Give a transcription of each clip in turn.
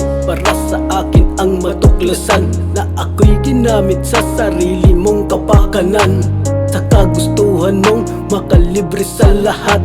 masakit para sa akin ang matuklasan na ako'y ginamit sa sarili mong kapakanan. Sa kagustuhan mong makalibre sa lahat,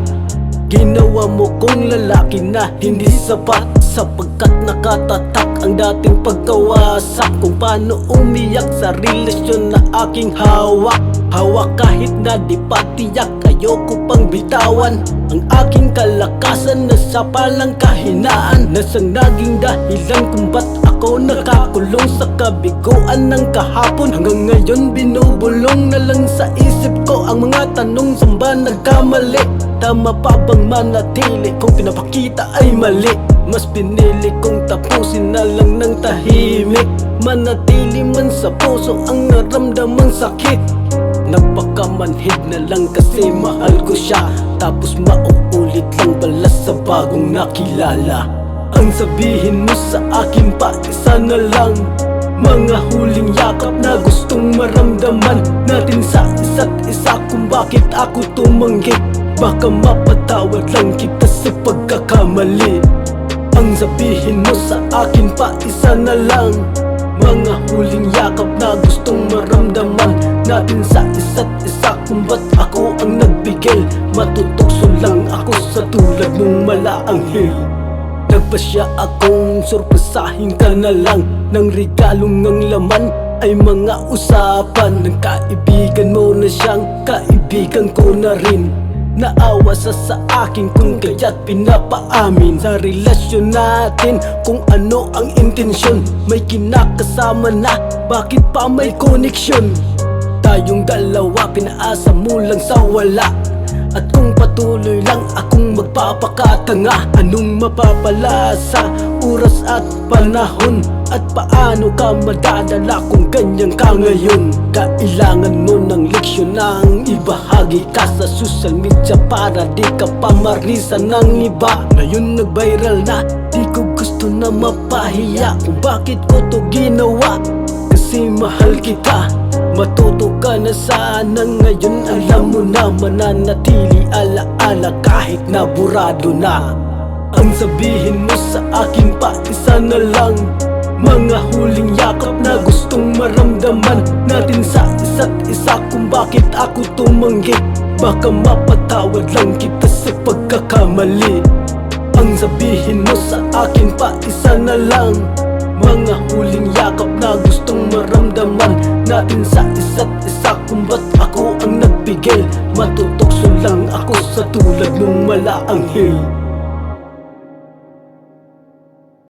ginawa mo kong lalaki na hindi sapat, sapagkat nakatatak ang dating pagkawasak kung paano umiyak sa relasyon na aking hawak. Hawak kahit na di patiyak, ayoko pang bitawan ang aking kalakasan na sa palang kahinaan, na siyang naging dahilan kung ba't ako nakakulong sa kabiguan ng kahapon. Hanggang ngayon binubulong na lang sa isip ko ang mga tanong, saan ba nagkamali? Tama pa bang manatili kung pinapakita ay mali? Mas pinili kong tapusin na lang ng tahimik, manatili man sa puso ang naramdamang sakit. Napakamanhid na lang kasi mahal ko siya, tapos mauulit lang pala sa bagong nakilala. Ang sabihin mo sa akin pa isa na lang, mga huling yakap na gustong maramdaman natin sa isa't isa, kung bakit ako tumanggi. Baka mapatawad lang kita sa pagkakamali. Ang sabihin mo sa akin pa isa na lang, mga huling yakap na gustong maramdaman natin sa isa't isa, kung ba't ako ang nagbigay. Matutokso lang ako sa tulad ng malaanghel. Nagpasya akong sorpresahin ka na lang ng regalong ng laman ay mga usapan ng kaibigan mo na siyang kaibigan ko na rin. Naawa sa akin kung kaya't pinapaamin sa relasyon natin kung ano ang intensyon. May kinakasama na, bakit pa may koneksyon? Tayong dalawa pinaasa mo lang sa wala, at kung patuloy lang akong magpapakatanga, anong mapapala sa oras at panahon? At paano ka madadala kung ganyan ka ngayon? Kailangan mo ng leksyon nang ibahagi ka sa social media para di ka pamarisan ng iba. Ngayon nag-viral na, di ko gusto na mapahiya kung bakit ko to ginawa. Kasi mahal kita, matuto ka na sana ngayon. Alam mo na mananatili alaala kahit na burado na. Ang sabihin mo sa akin pa isa na lang, mga huling yakap na gustong maramdaman natin sa isa't isa, kung bakit ako tumanggi. Baka mapatawad lang kita sa pagkakamali. Ang sabihin mo sa akin pa isa na lang, mga huling yakap na gustong maramdaman natin sa isa't isa, kung ba't ako ang nagbigay. Matutokso lang ako sa tulad ng malaanghel.